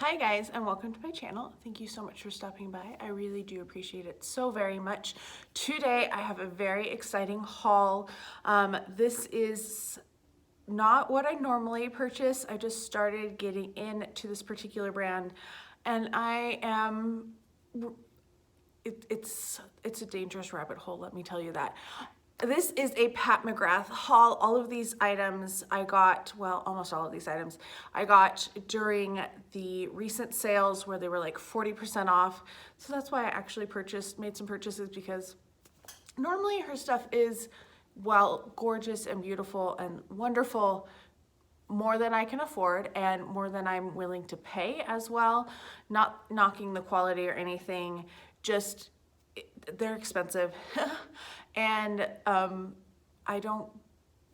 Hi guys, and welcome to my channel. Thank you so much for stopping by. I really do appreciate it so very much. Today I have a very exciting haul. This is not what I normally purchase. I just started getting into this particular brand, and it's a dangerous rabbit hole, let me tell you that. This is a Pat McGrath haul. All of these items I got, well, almost all of these items I got during the recent sales where they were like 40% off. So that's why I actually made some purchases, because normally her stuff is, well, gorgeous and beautiful and wonderful, more than I can afford and more than I'm willing to pay as well. Not knocking the quality or anything, just they're expensive. And I don't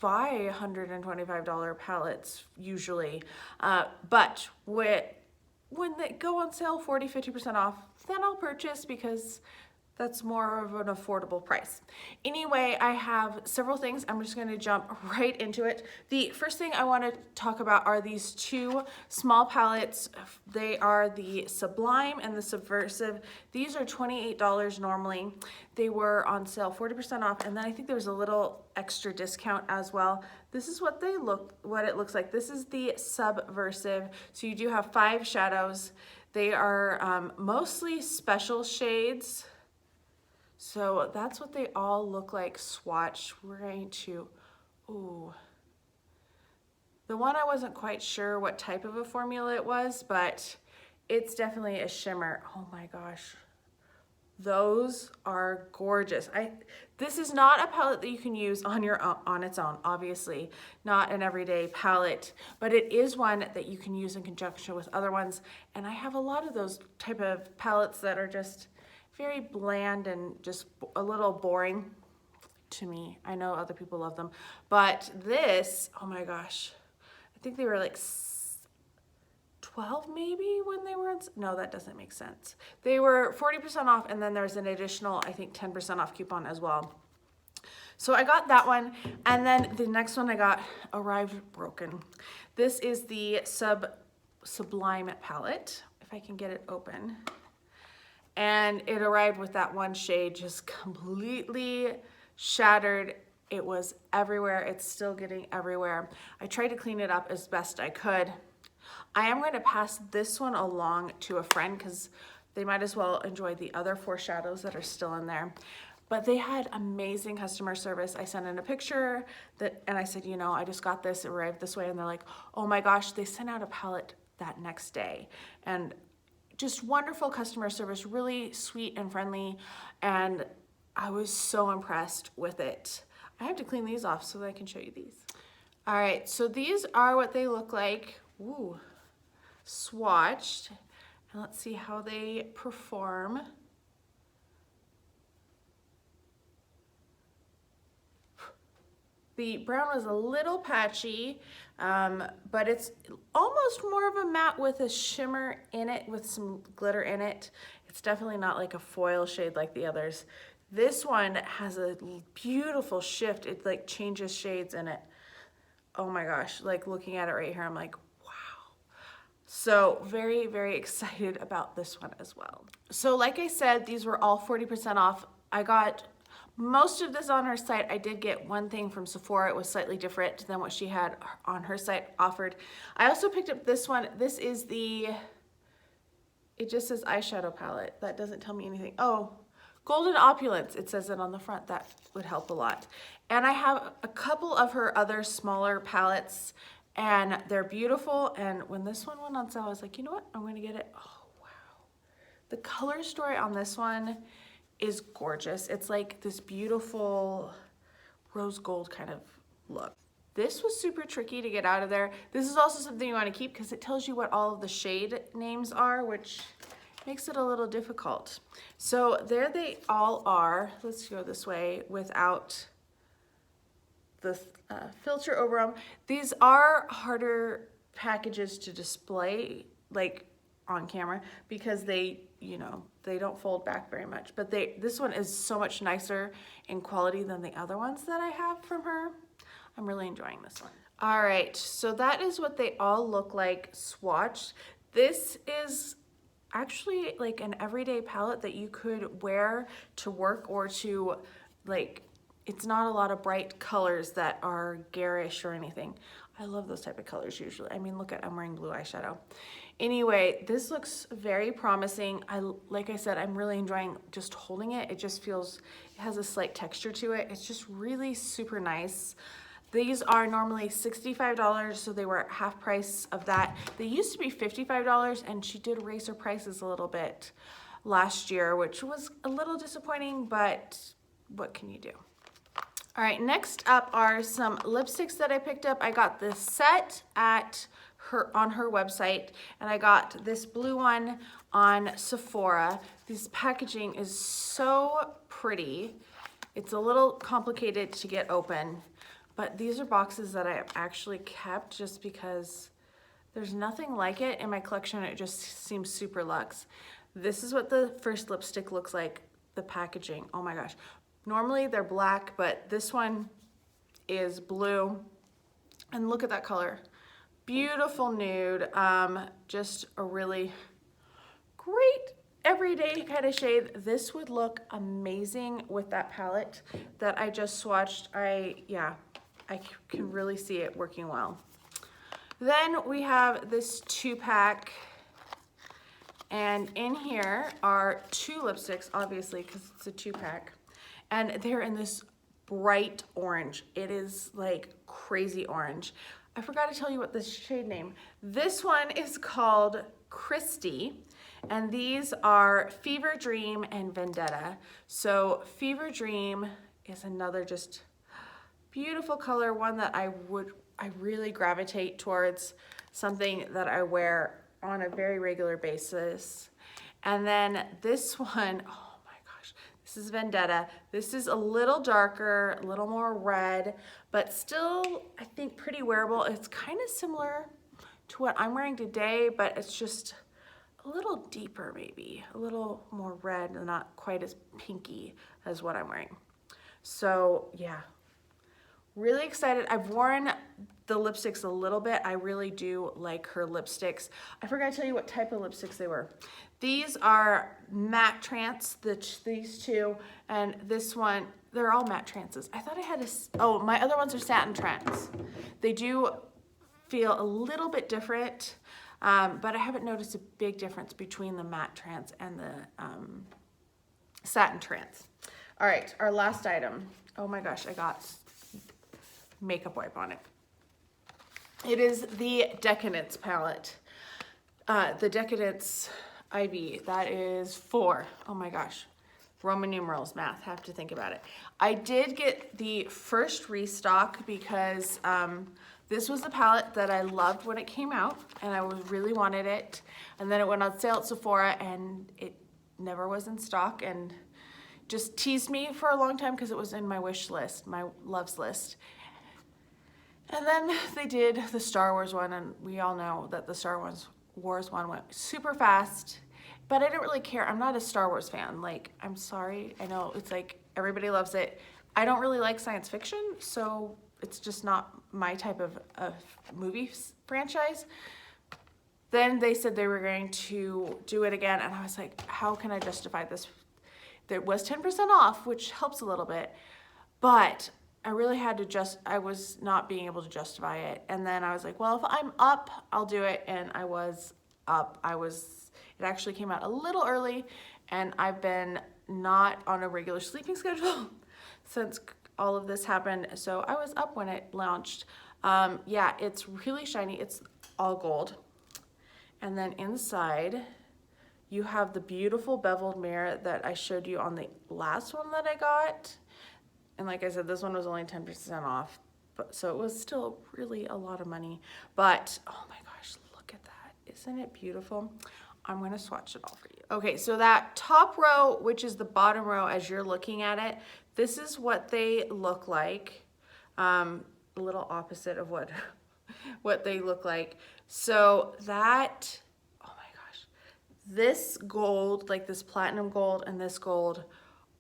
buy $125 palettes usually, but when they go on sale 40-50% off, then I'll purchase, because that's more of an affordable price. Anyway, I have several things. I'm just going to jump right into it. The first thing I want to talk about are these two small palettes. They are the Sublime and the Subversive. These are $28 normally. They were on sale 40% off, and then I think there was a little extra discount as well. This is what it looks like. This is the Subversive. So you do have 5 shadows. They are mostly special shades. So that's what they all look like swatched. We're going to, ooh. The one I wasn't quite sure what type of a formula it was, but it's definitely a shimmer. Oh my gosh. Those are gorgeous. This is not a palette that you can use on its own, obviously, not an everyday palette, but it is one that you can use in conjunction with other ones. And I have a lot of those type of palettes that are just very bland and just a little boring to me. I know other people love them, but this, oh my gosh, I think they were like 12 maybe when they were on, no, that doesn't make sense. They were 40% off, and then there's an additional, I think, 10% off coupon as well. So I got that one, and then the next one I got arrived broken. This is the Sublime palette, if I can get it open. And it arrived with that one shade just completely shattered. It was everywhere. It's still getting everywhere. I tried to clean it up as best I could. I am going to pass this one along to a friend, because they might as well enjoy the other 4 shadows that are still in there. But they had amazing customer service. I sent in a picture and I said, you know, I just got this, it arrived this way. And they're like, oh my gosh, they sent out a palette that next day. And just wonderful customer service, really sweet and friendly, and I was so impressed with it. I have to clean these off so that I can show you these. All right, so these are what they look like. Ooh, swatched, and let's see how they perform. The brown was a little patchy, but it's almost more of a matte with a shimmer in it, with some glitter in it. It's definitely not like a foil shade like the others. This one has a beautiful shift. It like changes shades in it. Oh my gosh, like looking at it right here, I'm like, wow. So very, very excited about this one as well. So like I said, these were all 40% off. I got most of this on her site. I did get one thing from Sephora. It was slightly different than what she had on her site offered. I also picked up this one. This is it just says eyeshadow palette. That doesn't tell me anything. Oh, Golden Opulence. It says it on the front. That would help a lot. And I have a couple of her other smaller palettes, and they're beautiful. And when this one went on sale, I was like, you know what? I'm going to get it. Oh, wow. The color story on this one is gorgeous. It's like this beautiful rose gold kind of look. This was super tricky to get out of there. This is also something you want to keep, because it tells you what all of the shade names are, which makes it a little difficult. So there they all are. Let's go this way without the filter over them. These are harder packages to display like on camera, because they, you know, they don't fold back very much, but this one is so much nicer in quality than the other ones that I have from her. I'm really enjoying this one. All right, so that is what they all look like swatched. This is actually like an everyday palette that you could wear to work or to like, it's not a lot of bright colors that are garish or anything. I love those type of colors usually. I mean, look at, I'm wearing blue eyeshadow. Anyway, this looks very promising. Like I said, I'm really enjoying just holding it. It just feels, it has a slight texture to it. It's just really super nice. These are normally $65, so they were half price of that. They used to be $55, and she did raise her prices a little bit last year, which was a little disappointing, but what can you do? All right, next up are some lipsticks that I picked up. I got this set on her website, and I got this blue one on Sephora. This packaging is so pretty. It's a little complicated to get open, but these are boxes that I actually kept just because there's nothing like it in my collection. It just seems super luxe. This is what the first lipstick looks like, the packaging. Oh my gosh. Normally they're black, but this one is blue. And look at that color. Beautiful nude. Just a really great everyday kind of shade. This would look amazing with that palette that I just swatched. I can really see it working well. Then we have this 2-pack. And in here are 2 lipsticks, obviously, because it's a 2-pack. And they're in this bright orange. It is like crazy orange. I forgot to tell you what this shade name. This one is called Christy, and these are Fever Dream and Vendetta. So Fever Dream is another just beautiful color, one that I really gravitate towards, something that I wear on a very regular basis. And then this one, oh my gosh, this is Vendetta. This is a little darker, a little more red, but still, I think, pretty wearable. It's kind of similar to what I'm wearing today, but it's just a little deeper maybe, a little more red and not quite as pinky as what I'm wearing. So yeah, really excited. I've worn the lipsticks a little bit. I really do like her lipsticks. I forgot to tell you what type of lipsticks they were. These are MatteTrance, these 2, and this one, they're all MatteTrances. I thought I had oh, my other ones are Satin Trance. They do feel a little bit different, but I haven't noticed a big difference between the MatteTrance and the Satin Trance. All right, our last item. Oh my gosh, I got makeup wipe on it. It is the Decadence palette. The Decadence IV, that is 4. Oh my gosh. Roman numerals, math, have to think about it. I did get the first restock because this was the palette that I loved when it came out, and I really wanted it. And then it went on sale at Sephora, and it never was in stock, and just teased me for a long time because it was in my wish list, my loves list. And then they did the Star Wars one, and we all know that the Star Wars one went super fast, but I didn't really care. I'm not a Star Wars fan. Like, I'm sorry. I know it's like everybody loves it. I don't really like science fiction, so it's just not my type of movie franchise. Then they said they were going to do it again, and I was like, how can I justify this? There was 10% off, which helps a little bit, but I really had to I was not being able to justify it. And then I was like, well, if I'm up, I'll do it. And I was up. It actually came out a little early, and I've been not on a regular sleeping schedule since all of this happened. So I was up when it launched. Yeah, it's really shiny. It's all gold. And then inside, you have the beautiful beveled mirror that I showed you on the last one that I got. And like I said, this one was only 10% off, so it was still really a lot of money. But oh my gosh, look at that. Isn't it beautiful? I'm gonna swatch it all for you. Okay, so that top row, which is the bottom row as you're looking at it, this is what they look like. A little opposite of what they look like. So that, oh my gosh, this gold, like this platinum gold and this gold,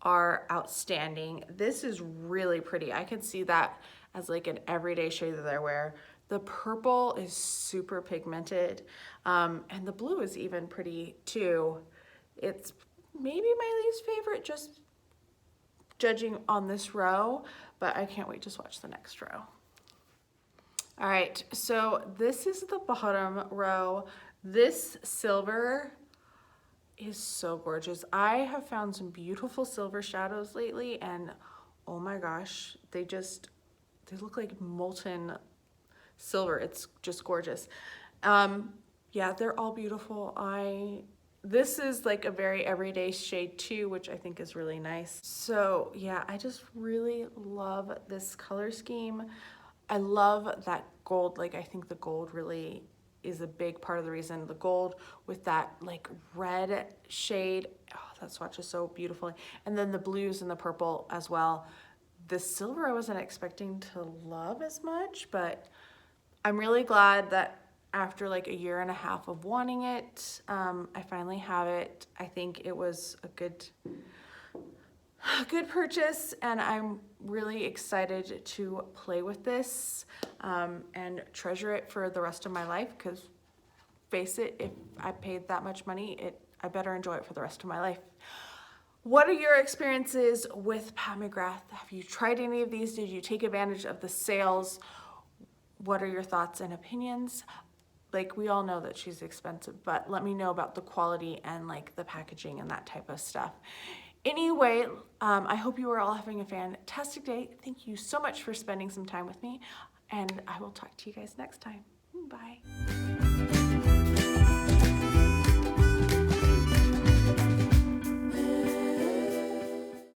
are outstanding. This is really pretty. I can see that as like an everyday shade that I wear. The purple is super pigmented, and the blue is even pretty too. It's maybe my least favorite, just judging on this row, but I can't wait to swatch the next row. All right, so this is the bottom row. This silver is so gorgeous. I have found some beautiful silver shadows lately, and oh my gosh, they look like molten silver. It's just gorgeous. Yeah, they're all beautiful. This is like a very everyday shade too, which I think is really nice. So yeah, I just really love this color scheme. I love that gold. Like, I think the gold really is a big part of the reason. The gold with that like red shade, oh, that swatch is so beautiful. And then the blues and the purple as well. The silver I wasn't expecting to love as much, but I'm really glad that after like a year and a half of wanting it, I finally have it. I think it was a good purchase, and I'm really excited to play with this and treasure it for the rest of my life, because face it, if I paid that much money, I better enjoy it for the rest of my life. What are your experiences with Pat McGrath? Have you tried any of these? Did you take advantage of the sales? What are your thoughts and opinions? Like, we all know that she's expensive, but let me know about the quality and like the packaging and that type of stuff. Anyway, I hope you are all having a fantastic day. Thank you so much for spending some time with me, and I will talk to you guys next time. Bye.